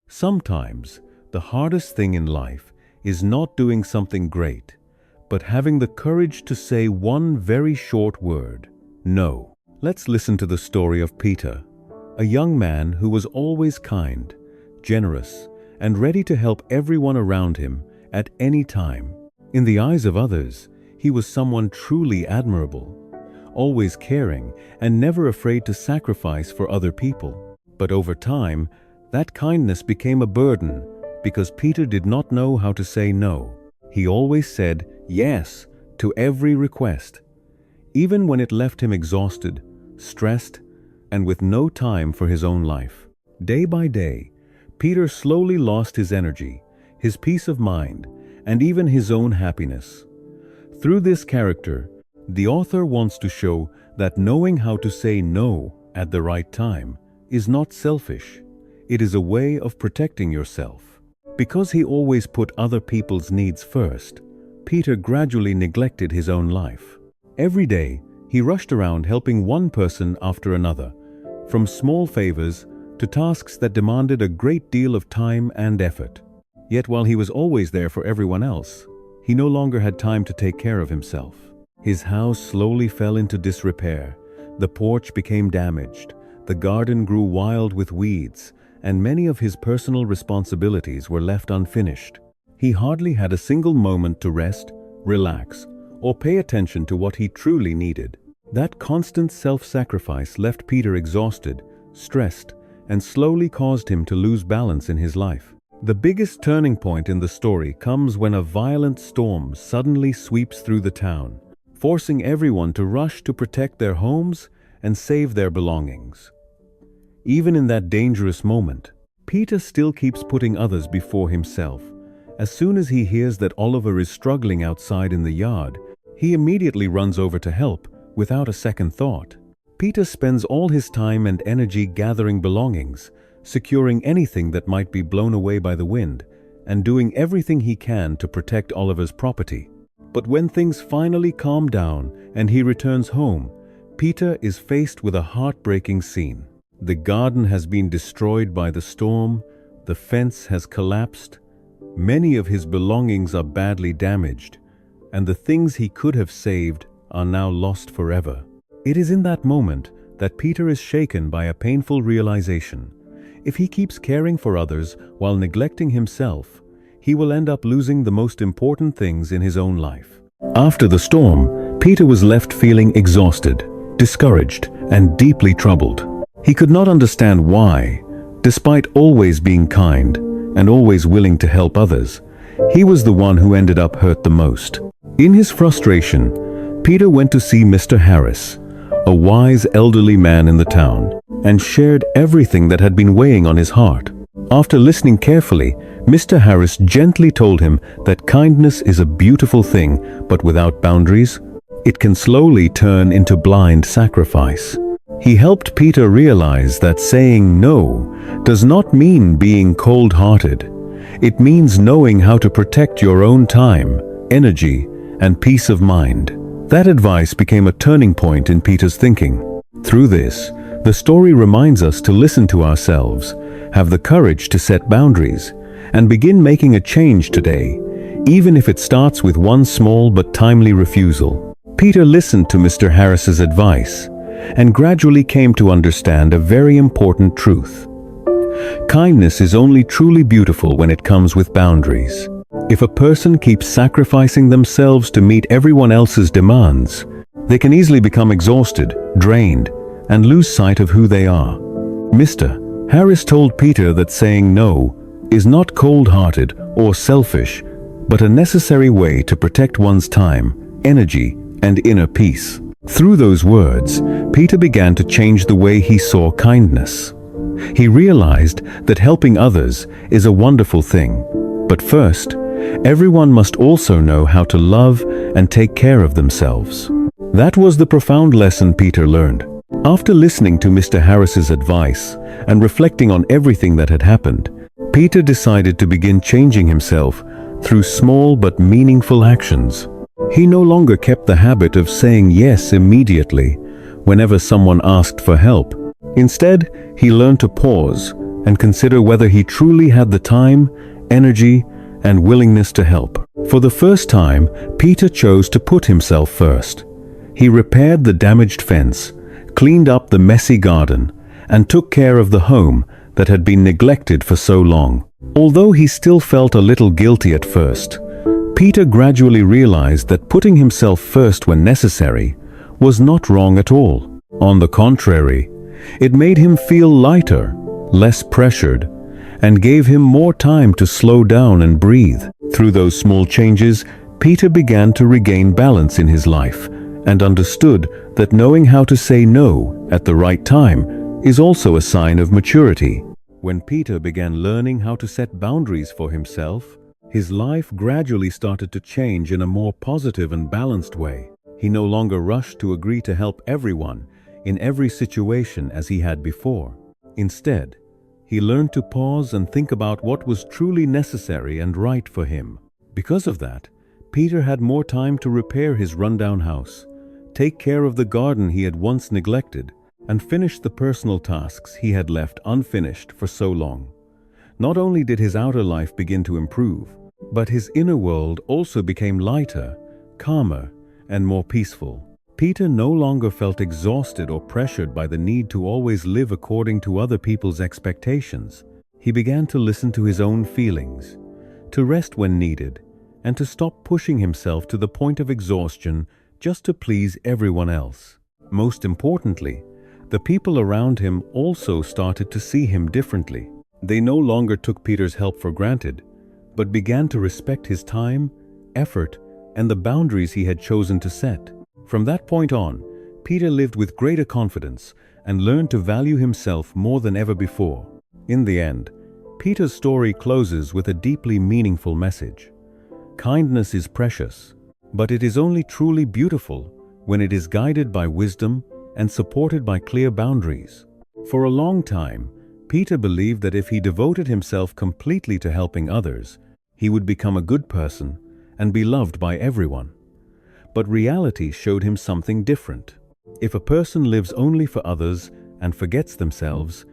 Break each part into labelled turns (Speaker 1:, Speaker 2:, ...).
Speaker 1: Sometimes, the hardest thing in life is not doing something great, but having the courage to say one very short word, no. Let's listen to the story of Peter, a young man who was always kind, generous, and ready to help everyone around him at any time. In the eyes of others, he was someone truly admirable, always caring and never afraid to sacrifice for other people. But over time, that kindness became a burden because Peter did not know how to say no. He always said yes to every request, even when it left him exhausted, stressed, and with no time for his own life. Day by day, Peter slowly lost his energy, his peace of mind, and even his own happiness. Through this character, the author wants to show that knowing how to say no at the right time is not selfish. It is a way of protecting yourself. Because he always put other people's needs first, Peter gradually neglected his own life. Every day, he rushed around helping one person after another, from small favors to tasks that demanded a great deal of time and effort. Yet while he was always there for everyone else, he no longer had time to take care of himself. His house slowly fell into disrepair, the porch became damaged, the garden grew wild with weeds, and many of his personal responsibilities were left unfinished. He hardly had a single moment to rest, relax, or pay attention to what he truly needed. That constant self-sacrifice left Peter exhausted, stressed, and slowly caused him to lose balance in his life. The biggest turning point in the story comes when a violent storm suddenly sweeps through the town, forcing everyone to rush to protect their homes and save their belongings. Even in that dangerous moment, Peter still keeps putting others before himself. As soon as he hears that Oliver is struggling outside in the yard, he immediately runs over to help without a second thought. Peter spends all his time and energy gathering belongings, securing anything that might be blown away by the wind, and doing everything he can to protect Oliver's property. But when things finally calm down and he returns home, Peter is faced with a heartbreaking scene. The garden has been destroyed by the storm, the fence has collapsed, many of his belongings are badly damaged, and the things he could have saved are now lost forever. It is in that moment that Peter is shaken by a painful realization. If he keeps caring for others while neglecting himself, he will end up losing the most important things in his own life. After the storm, Peter was left feeling exhausted, discouraged, and deeply troubled. He could not understand why, despite always being kind and always willing to help others, he was the one who ended up hurt the most. In his frustration, Peter went to see Mr. Harris, a wise elderly man in the town, and shared everything that had been weighing on his heart. After listening carefully, Mr. Harris gently told him that kindness is a beautiful thing, but without boundaries, it can slowly turn into blind sacrifice. He helped Peter realize that saying no does not mean being cold-hearted. It means knowing how to protect your own time, energy, and peace of mind. That advice became a turning point in Peter's thinking. Through this, the story reminds us to listen to ourselves, have the courage to set boundaries, and begin making a change today, even if it starts with one small but timely refusal. Peter listened to Mr. Harris's advice and gradually came to understand a very important truth. Kindness is only truly beautiful when it comes with boundaries. If a person keeps sacrificing themselves to meet everyone else's demands, they can easily become exhausted, drained, and lose sight of who they are. Mr. Harris told Peter that saying no is not cold-hearted or selfish, but a necessary way to protect one's time, energy, and inner peace. Through those words, Peter began to change the way he saw kindness. He realized that helping others is a wonderful thing, but first, everyone must also know how to love and take care of themselves. That was the profound lesson Peter learned. After listening to Mr. Harris's advice and reflecting on everything that had happened, Peter decided to begin changing himself through small but meaningful actions. He no longer kept the habit of saying yes immediately whenever someone asked for help. Instead, he learned to pause and consider whether he truly had the time, energy, and willingness to help. For the first time, Peter chose to put himself first. He repaired the damaged fence, cleaned up the messy garden, and took care of the home that had been neglected for so long. Although he still felt a little guilty at first, Peter gradually realized that putting himself first when necessary was not wrong at all. On the contrary, it made him feel lighter, less pressured, and gave him more time to slow down and breathe. Through those small changes, Peter began to regain balance in his life and understood that knowing how to say no at the right time is also a sign of maturity. When Peter began learning how to set boundaries for himself, his life gradually started to change in a more positive and balanced way. He no longer rushed to agree to help everyone in every situation as he had before. Instead, he learned to pause and think about what was truly necessary and right for him. Because of that, Peter had more time to repair his rundown house, take care of the garden he had once neglected, and finish the personal tasks he had left unfinished for so long. Not only did his outer life begin to improve, but his inner world also became lighter, calmer, and more peaceful. Peter no longer felt exhausted or pressured by the need to always live according to other people's expectations. He began to listen to his own feelings, to rest when needed, and to stop pushing himself to the point of exhaustion just to please everyone else. Most importantly, the people around him also started to see him differently. They no longer took Peter's help for granted, but began to respect his time, effort, and the boundaries he had chosen to set. From that point on, Peter lived with greater confidence and learned to value himself more than ever before. In the end, Peter's story closes with a deeply meaningful message. Kindness is precious, but it is only truly beautiful when it is guided by wisdom and supported by clear boundaries. For a long time, Peter believed that if he devoted himself completely to helping others, he would become a good person and be loved by everyone. But reality showed him something different. If a person lives only for others and forgets themselves,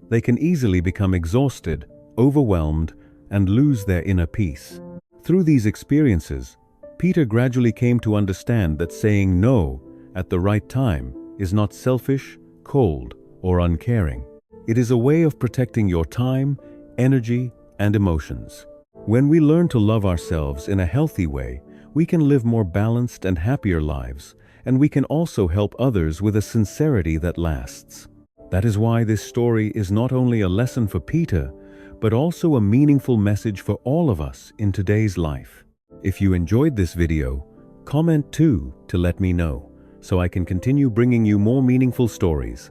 Speaker 1: they can easily become exhausted, overwhelmed, and lose their inner peace. Through these experiences, Peter gradually came to understand that saying no at the right time is not selfish, cold, or uncaring. It is a way of protecting your time, energy, and emotions. When we learn to love ourselves in a healthy way, we can live more balanced and happier lives, and we can also help others with a sincerity that lasts. That is why this story is not only a lesson for Peter, but also a meaningful message for all of us in today's life. If you enjoyed this video, comment too to let me know, so I can continue bringing you more meaningful stories.